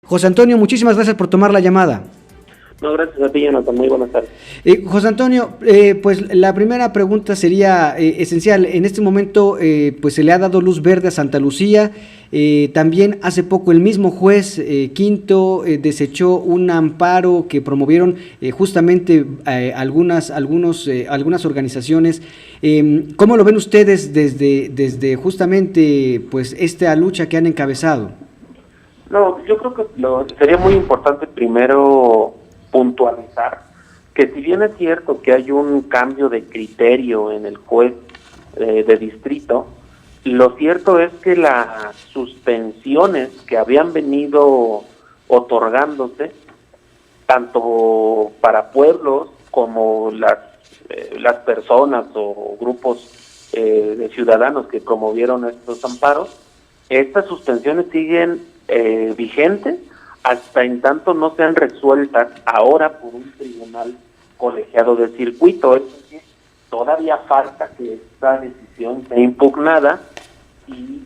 José Antonio, muchísimas gracias por tomar la llamada. No, gracias a ti, Jonathan. Muy buenas tardes. José Antonio, pues la primera pregunta sería esencial. En este momento, pues se le ha dado luz verde a Santa Lucía. También hace poco el mismo juez quinto desechó un amparo que promovieron justamente algunas organizaciones. ¿Cómo lo ven ustedes desde justamente pues esta lucha que han encabezado? No, yo creo que sería muy importante primero puntualizar que si bien es cierto que hay un cambio de criterio en el juez de distrito, lo cierto es que las suspensiones que habían venido otorgándose, tanto para pueblos como las personas o grupos de ciudadanos que promovieron estos amparos, estas suspensiones siguen vigentes hasta en tanto no sean resueltas ahora por un tribunal colegiado de circuito. Es decir, todavía falta que esta decisión sea impugnada y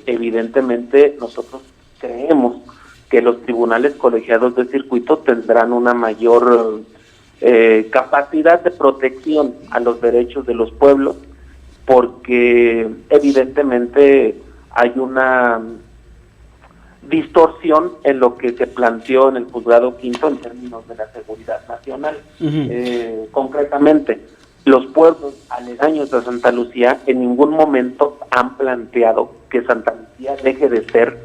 evidentemente nosotros creemos que los tribunales colegiados de circuito tendrán una mayor capacidad de protección a los derechos de los pueblos, porque evidentemente hay una distorsión en lo que se planteó en el juzgado quinto en términos de la seguridad nacional. Concretamente, los pueblos aledaños a Santa Lucía en ningún momento han planteado que Santa Lucía deje de ser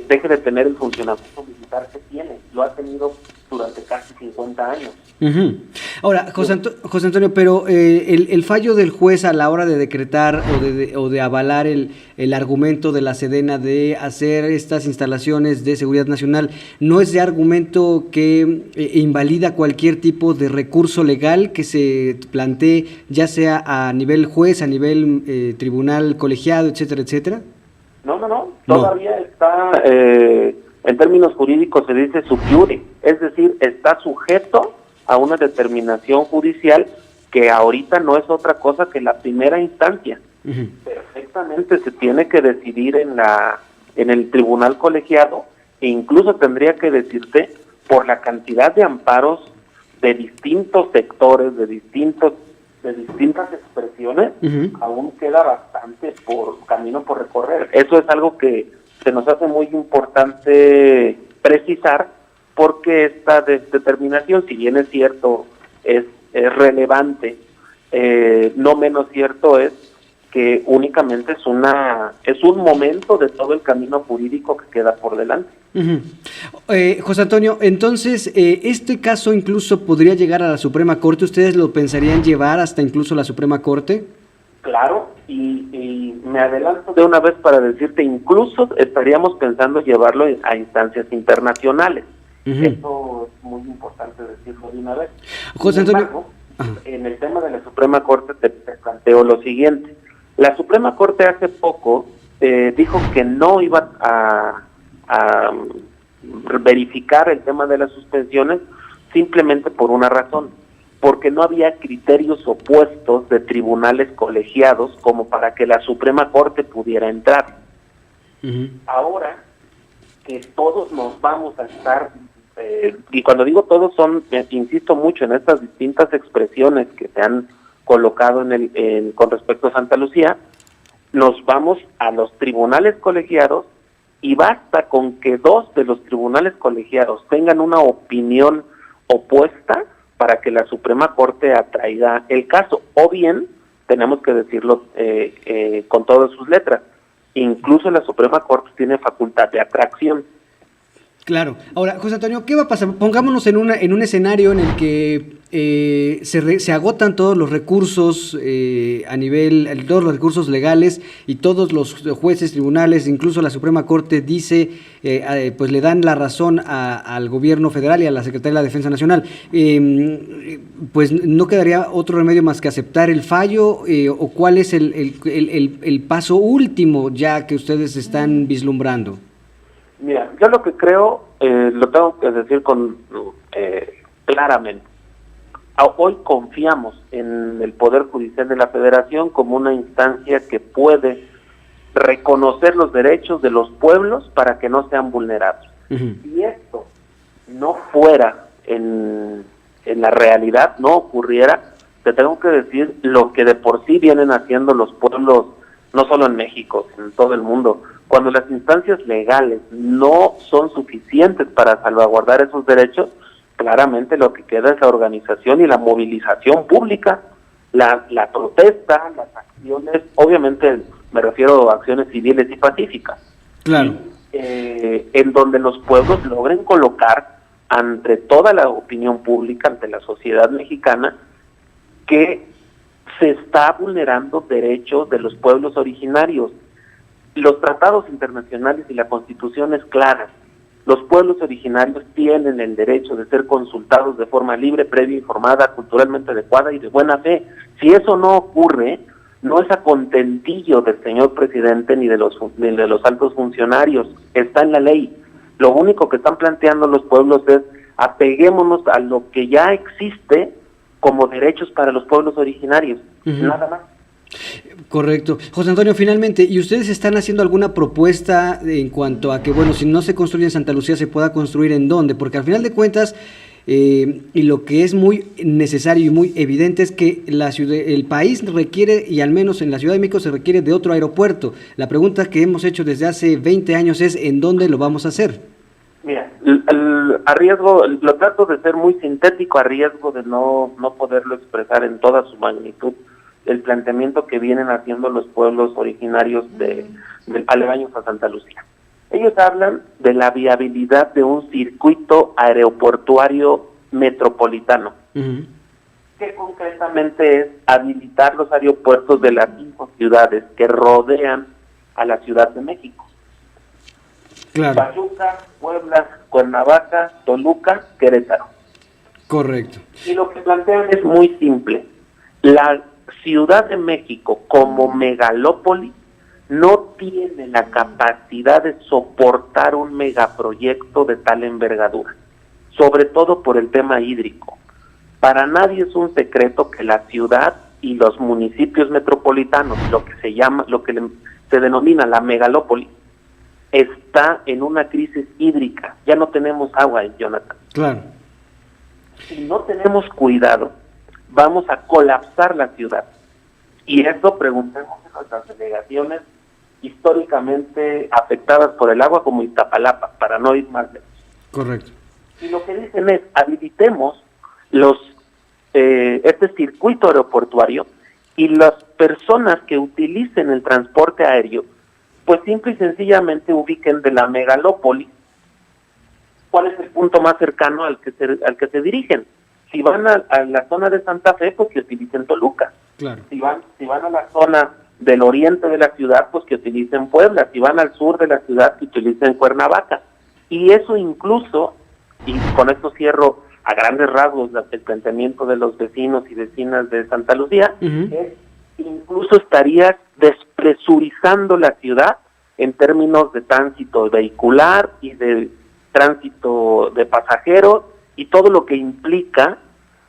deje de tener el funcionamiento militar que tiene. Lo ha tenido durante casi 50 años. Ahora, José Antonio, pero el fallo del juez a la hora de decretar o de avalar el argumento de la Sedena de hacer estas instalaciones de seguridad nacional, ¿no es de argumento que invalida cualquier tipo de recurso legal que se plantee, ya sea a nivel juez, a nivel tribunal colegiado, etcétera, etcétera? No. Todavía está, en términos jurídicos se dice sub iure, es decir, está sujeto a una determinación judicial que ahorita no es otra cosa que la primera instancia. Perfectamente se tiene que decidir en el tribunal colegiado, e incluso tendría que decirse por la cantidad de amparos de distintos sectores, de distintas expresiones, aún queda bastante camino por recorrer. Eso es algo que se nos hace muy importante precisar, porque esta determinación, si bien es cierto, es relevante, no menos cierto es que únicamente es un momento de todo el camino jurídico que queda por delante. José Antonio, entonces, ¿este caso incluso podría llegar a la Suprema Corte? ¿Ustedes lo pensarían llevar hasta incluso la Suprema Corte? Claro, y me adelanto de una vez para decirte, incluso estaríamos pensando llevarlo a instancias internacionales. Eso es muy importante decirlo de una vez. José Antonio, en el tema de la Suprema Corte te planteo lo siguiente. La Suprema Corte hace poco dijo que no iba a verificar el tema de las suspensiones simplemente por una razón, porque no había criterios opuestos de tribunales colegiados como para que la Suprema Corte pudiera entrar. Ahora que todos nos vamos a estar, y cuando digo todos son, insisto mucho en estas distintas expresiones que se han colocado con respecto a Santa Lucía, nos vamos a los tribunales colegiados, y basta con que dos de los tribunales colegiados tengan una opinión opuesta para que la Suprema Corte atraiga el caso. O bien, tenemos que decirlo con todas sus letras, incluso la Suprema Corte tiene facultad de atracción. Claro. Ahora, José Antonio, ¿qué va a pasar? Pongámonos en un escenario en el que se agotan todos los recursos todos los recursos legales, y todos los jueces, tribunales, incluso la Suprema Corte dice, pues le dan la razón al gobierno federal y a la Secretaría de la Defensa Nacional. Pues no quedaría otro remedio más que aceptar el fallo, o ¿cuál es el paso último ya que ustedes están vislumbrando? Mira, yo lo que creo, lo tengo que decir claramente. Hoy confiamos en el Poder Judicial de la Federación como una instancia que puede reconocer los derechos de los pueblos para que no sean vulnerados. Si esto no fuera en la realidad, no ocurriera, te tengo que decir lo que de por sí vienen haciendo los pueblos, no solo en México, sino en todo el mundo. Cuando las instancias legales no son suficientes para salvaguardar esos derechos, claramente lo que queda es la organización y la movilización pública, la protesta, las acciones, obviamente me refiero a acciones civiles y pacíficas. Claro. En donde los pueblos logren colocar ante toda la opinión pública, ante la sociedad mexicana, que se está vulnerando derechos de los pueblos originarios. Los tratados internacionales y la Constitución es clara. Los pueblos originarios tienen el derecho de ser consultados de forma libre, previa, informada, culturalmente adecuada y de buena fe. Si eso no ocurre, no es a contentillo del señor presidente ni de los altos funcionarios, está en la ley. Lo único que están planteando los pueblos es apeguémonos a lo que ya existe como derechos para los pueblos originarios, nada más. Correcto. José Antonio, finalmente, ¿y ustedes están haciendo alguna propuesta en cuanto a que, bueno, si no se construye en Santa Lucía, se pueda construir en dónde? Porque al final de cuentas, y lo que es muy necesario y muy evidente es que el país requiere, y al menos en la Ciudad de México se requiere de otro aeropuerto. La pregunta que hemos hecho desde hace 20 años es ¿en dónde lo vamos a hacer? Mira, a riesgo, lo trato de ser muy sintético, a riesgo de no poderlo expresar en toda su magnitud, el planteamiento que vienen haciendo los pueblos originarios de aledaños a Santa Lucía. Ellos hablan de la viabilidad de un circuito aeroportuario metropolitano, que concretamente es habilitar los aeropuertos de las 5 ciudades que rodean a la Ciudad de México. Claro. Pachuca, Puebla, Cuernavaca, Toluca, Querétaro. Correcto. Y lo que plantean es muy simple. La Ciudad de México como megalópoli no tiene la capacidad de soportar un megaproyecto de tal envergadura, sobre todo por el tema hídrico. Para nadie es un secreto que la ciudad y los municipios metropolitanos, lo que se denomina la megalópoli, está en una crisis hídrica. Ya no tenemos agua, Jonathan. Claro. Si no tenemos cuidado, vamos a colapsar la ciudad. Y eso preguntemos en nuestras delegaciones históricamente afectadas por el agua, como Iztapalapa, para no ir más lejos. Correcto. Y lo que dicen es, habilitemos este circuito aeroportuario y las personas que utilicen el transporte aéreo, pues simple y sencillamente ubiquen de la megalópoli cuál es el punto más cercano al que se dirigen. Si van a la zona de Santa Fe, pues que utilicen Toluca. Claro. Si van a la zona del oriente de la ciudad, pues que utilicen Puebla. Si van al sur de la ciudad, que utilicen Cuernavaca. Y eso incluso, y con esto cierro a grandes rasgos el planteamiento de los vecinos y vecinas de Santa Lucía, es incluso estarías despresurizando la ciudad en términos de tránsito vehicular y de tránsito de pasajeros y todo lo que implica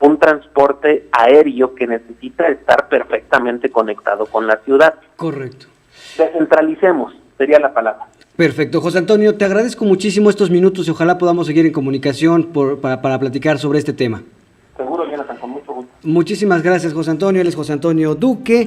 un transporte aéreo que necesita estar perfectamente conectado con la ciudad. Correcto. Descentralicemos, sería la palabra. Perfecto. José Antonio, te agradezco muchísimo estos minutos y ojalá podamos seguir en comunicación para platicar sobre este tema. Seguro, Jonathan, con mucho gusto. Muchísimas gracias, José Antonio. Él es José Antonio Duque.